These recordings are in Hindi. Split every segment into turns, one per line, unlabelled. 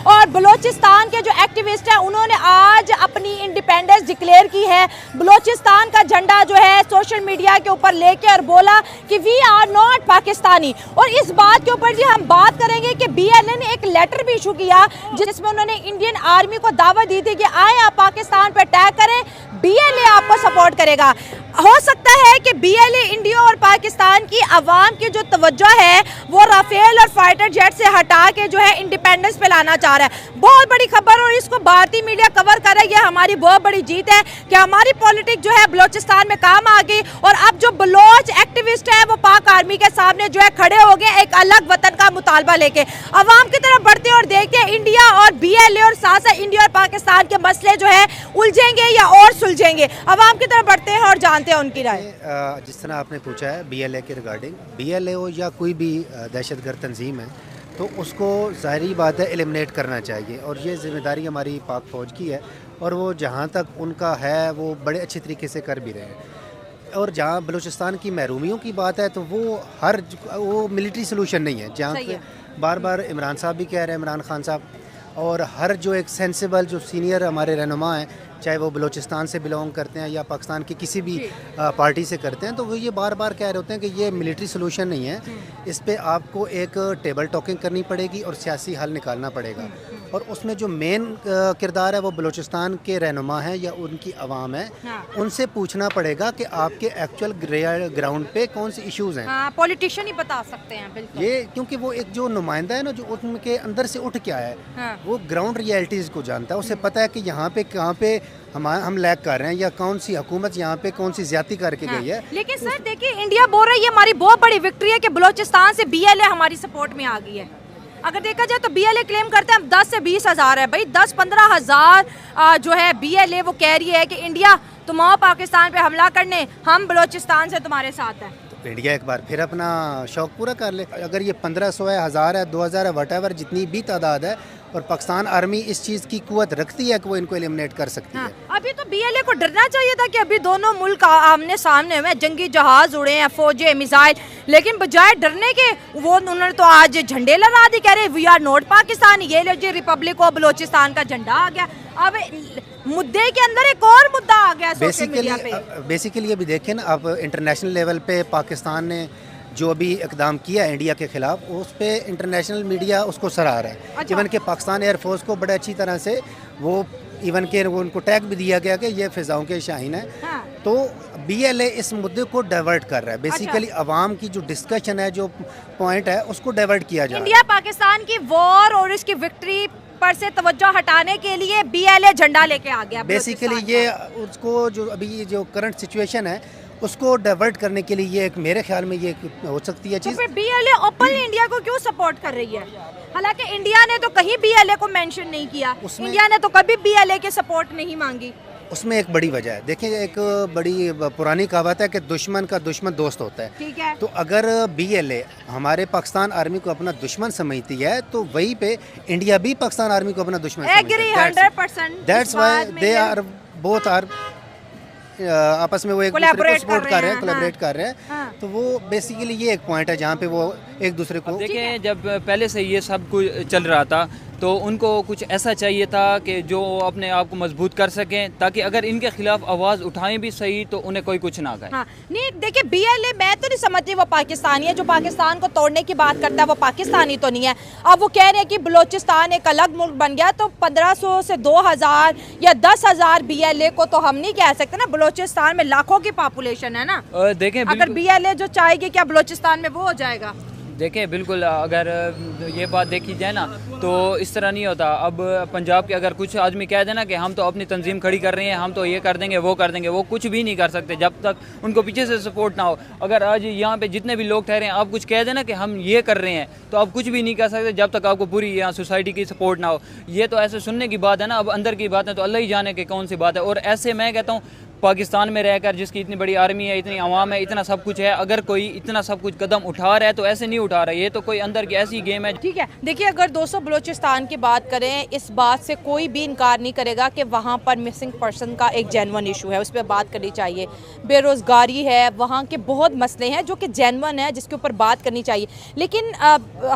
और बलूचिस्तान के जो एक्टिविस्ट हैं उन्होंने आज अपनी इंडिपेंडेंस डिक्लेयर की है। बलूचिस्तान का झंडा जो है सोशल मीडिया के ऊपर लेके और बोला कि वी आर नॉट पाकिस्तानी। और इस बात के ऊपर जी हम बात करेंगे कि BLA ने एक लेटर भी इशू किया जिसमें उन्होंने इंडियन आर्मी को दावत दी थी कि आए आप पाकिस्तान पर अटैक करें, BLA आपको सपोर्ट करेगा। हो सकता है कि BLA इंडिया और पाकिस्तान की आवाम की जो तवज्जो है वो राफेल और फाइटर जेट से हटा के जो है इंडिपेंडेंस पे लाना चाह रहा है। बहुत बड़ी खबर और इसको भारतीय मीडिया कवर कर रही है। हमारी बहुत बड़ी जीत है कि हमारी पॉलिटिक्स जो है बलूचिस्तान में काम आ गई और अब जो बलोच एक्टिविस्ट है वो पाक आर्मी के सामने जो है खड़े हो गए एक अलग वतन का मुतालबा लेके। अवाम की तरफ बढ़ते और देखते हैं इंडिया और BLA और साथ साथ इंडिया और पाकिस्तान के मसले जो है उलझेंगे या और सुलझेंगे। अवाम की तरफ बढ़ते हैं और जानते हैं उनकी राय।
जिस तरह आपने पूछा है BLA के रिगार्डिंग, BLA हो या कोई भी दहशतगर्द तंजीम है तो उसको ज़ाहिरी बात है एलिमिनेट करना चाहिए और ये ज़िम्मेदारी हमारी पाक फ़ौज की है और वो जहाँ तक उनका है वो बड़े अच्छे तरीके से कर भी रहे हैं। और जहाँ बलूचिस्तान की महरूमियों की बात है तो वो मिलिट्री सलूशन नहीं है, जहाँ पे बार बार इमरान साहब भी कह रहे हैं, इमरान खान साहब, और हर जो एक सेंसिबल जो सीनियर हमारे रहनुमा हैं, चाहे वो बलूचिस्तान से बिलोंग करते हैं या पाकिस्तान की किसी भी पार्टी से करते हैं, तो वो ये बार बार कह रहे होते हैं कि ये मिलिट्री सलूशन नहीं है, इस पे आपको एक टेबल टॉकिंग करनी पड़ेगी और सियासी हल निकालना पड़ेगा। और उसमें जो मेन किरदार है वो बलूचिस्तान के रहनुमा हैं या उनकी आवाम है, उनसे पूछना पड़ेगा कि आपके एक्चुअल ग्राउंड पे कौन से इश्यूज़ हैं।
पॉलिटिशियन ही बता सकते हैं बिल्कुल
ये, क्योंकि वो एक जो नुमाइंदा है ना जो उनके अंदर से उठ के आया है, वो ग्राउंड रियलिटीज़ को जानता है, उसे पता है कि यहाँ पे कहाँ पे हम लैग कर रहे हैं या कौन सी हुकूमत यहाँ पे कौन सी ज्यादती करके गई है।
लेकिन सर देखिए इंडिया बोल रही है हमारी बहुत बड़ी विक्ट्री है कि बलूचिस्तान से BLA हमारी सपोर्ट में आ गई है। अगर देखा जाए तो BLA क्लेम करते हैं हम 10 से 20 हज़ार है, भाई 10-15 हज़ार जो है BLA वो कह रही है कि इंडिया तुम आओ पाकिस्तान पे हमला करने, हम बलूचिस्तान से तुम्हारे साथ हैं।
तो इंडिया एक बार फिर अपना शौक पूरा कर ले। अगर ये 1500 है, 1000 है, 2000 है, वटएवर जितनी भी तादाद है, और पाकिस्तान आर्मी इस चीज़ की कुव्वत रखती है कि वो इनको एलिमिनेट कर सकती है।
अभी तो BLA को डरना चाहिए था कि अभी दोनों मुल्क आमने सामने में, जंगी जहाज उड़े हैं, फौजें, मिसाइल, लेकिन बजाय डरने के वो उन्होंने तो आज झंडे लगा दी, कह रहे वी आर नॉट पाकिस्तान, ये लो जी रिपब्लिक ऑफ बलूचिस्तान का झंडा आ गया। अब मुद्दे के अंदर एक और मुद्दा आ गया सोशल मीडिया पे।
बेसिकली अभी देखें ना, अब इंटरनेशनल लेवल पे पाकिस्तान ने जो भी इकदाम किया इंडिया के खिलाफ, उस पे इंटरनेशनल मीडिया उसको सराह रहा है। इवन के पाकिस्तान एयरफोर्स को बड़े अच्छी तरह से वो उनको टैग भी दिया गया कि ये फिजाओं के शाहीन है। तो BLA इस मुद्दे को डाइवर्ट कर रहा है। बेसिकली अवाम की जो डिस्कशन है, जो पॉइंट है, उसको डाइवर्ट किया जा रहा है।
इंडिया पाकिस्तान की वॉर और इसकी विक्ट्री पर से तवज्जो हटाने के लिए BLA झंडा लेके आ गया।
बेसिकली ये उसको जो अभी जो करंट सिचुएशन है उसको डाइवर्ट करने के लिए ये एक, मेरे ख्याल में ये हो सकती है चीज़।
तो फिर BLA ओपन इंडिया को क्यों सपोर्ट कर रही है? हालांकि इंडिया ने तो कहीं BLA को मेंशन नहीं किया, इंडिया ने तो कभी BLA के सपोर्ट नहीं मांगी।
उसमें एक बड़ी वजह है, देखिए एक बड़ी पुरानी कहावत है कि दुश्मन का दुश्मन दोस्त होता है।
ठीक है।
तो अगर BLA हमारे पाकिस्तान आर्मी को अपना दुश्मन समझती है तो वहीं पे इंडिया भी पाकिस्तान आर्मी को अपना दुश्मन समझता है।
100%।
That's why they are both are आपस में वो एक दूसरे को सपोर्ट कर रहे हैं, कोलैबोरेट कर रहे हैं। तो वो बेसिकली ये एक पॉइंट है जहाँ पे वो एक दूसरे को
देखें। जब पहले से ये सब कुछ चल रहा था तो उनको कुछ ऐसा चाहिए था कि जो अपने आप को मजबूत कर सकें, ताकि अगर इनके खिलाफ आवाज़ उठाएं भी सही तो उन्हें कोई कुछ ना कहे।
नहीं देखिए BLA मैं तो नहीं समझती वो पाकिस्तानी है, जो पाकिस्तान को तोड़ने की बात करता है वो पाकिस्तानी तो नहीं है। अब वो कह रहे हैं कि बलूचिस्तान एक अलग मुल्क बन गया, तो 1500 से 2000 या 10,000 BLA को तो हम नहीं कह सकते ना। बलूचिस्तान में लाखों की पॉपुलेशन है ना।
देखें
अगर BLA जो चाहेगी क्या बलूचिस्तान में वो हो जाएगा?
देखें बिल्कुल, अगर ये बात देखी जाए ना तो इस तरह नहीं होता। अब पंजाब के अगर कुछ आदमी कह देना कि हम तो अपनी तंजीम खड़ी कर रहे हैं, हम तो ये कर देंगे वो कर देंगे, वो कुछ भी नहीं कर सकते जब तक उनको पीछे से सपोर्ट ना हो। अगर आज यहाँ पे जितने भी लोग ठहरे हैं, आप कुछ कह देना कि हम ये कर रहे हैं तो आप कुछ भी नहीं कर सकते जब तक आपको पूरी यहाँ सोसाइटी की सपोर्ट ना हो। ये तो ऐसे सुनने की बात है ना, अब अंदर की बात है तो अल्लाह ही जाने कि कौन सी बात है। और ऐसे मैं कहता हूँ पाकिस्तान में रहकर जिसकी इतनी बड़ी आर्मी है, इतनी आवाम है, इतना सब कुछ है, अगर कोई इतना सब कुछ कदम उठा रहा है तो ऐसे नहीं उठा रहा है, ये तो कोई अंदर की ऐसी गेम है।
ठीक है, देखिए अगर दोस्तों बलूचिस्तान की बात करें, इस बात से कोई भी इनकार नहीं करेगा कि वहाँ पर मिसिंग पर्सन का एक जेन्युइन इशू है, उस पर बात करनी चाहिए। बेरोज़गारी है, वहाँ के बहुत मसले हैं जो कि जेन्युइन है, जिसके ऊपर बात करनी चाहिए। लेकिन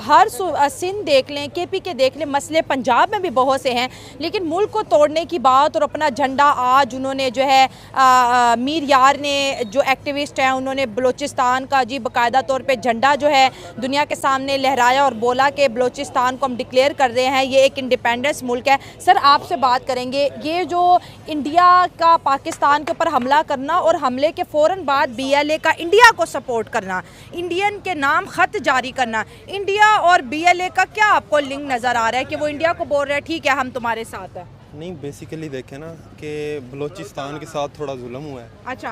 हर सिंध देख लें, KP के देख लें, मसले पंजाब में भी बहुत से हैं, लेकिन मुल्क को तोड़ने की बात और अपना झंडा आज उन्होंने जो है मीर यार ने जो एक्टिविस्ट हैं उन्होंने बलूचिस्तान का जी बाकायदा तौर पे झंडा जो है दुनिया के सामने लहराया और बोला कि बलूचिस्तान को हम डिक्लेयर कर रहे हैं, ये एक इंडिपेंडेंस मुल्क है। सर आपसे बात करेंगे, ये जो इंडिया का पाकिस्तान के ऊपर हमला करना और हमले के फ़ौरन बाद BLA का इंडिया को सपोर्ट करना, इंडियन के नाम ख़त जारी करना, इंडिया और BLA का क्या आपको लिंक नज़र आ रहा है कि वो इंडिया को बोल रहे हैं ठीक है हम तुम्हारे साथ हैं?
नहीं, बेसिकली देखें ना कि बलूचिस्तान के साथ थोड़ा जुल्म हुआ है
अच्छा,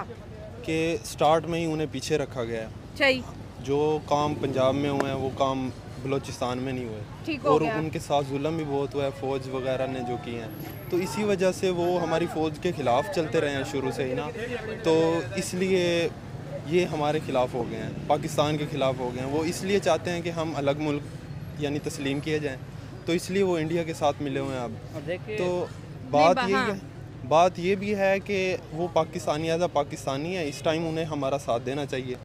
कि स्टार्ट में ही उन्हें पीछे रखा गया है।
सही,
जो काम पंजाब में हुए हैं वो काम बलूचिस्तान में नहीं हुए,
ठीक हो
और
गया।
उनके साथ जुल्म भी बहुत हुआ है, फ़ौज वगैरह ने जो किए हैं, तो इसी वजह से वो हमारी फ़ौज के ख़िलाफ़ चलते रहे हैं शुरू से ही ना, तो इसलिए ये हमारे ख़िलाफ़ हो गए हैं, पाकिस्तान के ख़िलाफ़ हो गए हैं। वो इसलिए चाहते हैं कि हम अलग मुल्क यानी तस्लीम किए जाएँ, तो इसलिए वो इंडिया के साथ मिले हुए हैं अब। तो बात यही है, बात ये भी है कि वो पाकिस्तानी एज अ पाकिस्तानी है, इस टाइम उन्हें हमारा साथ देना चाहिए।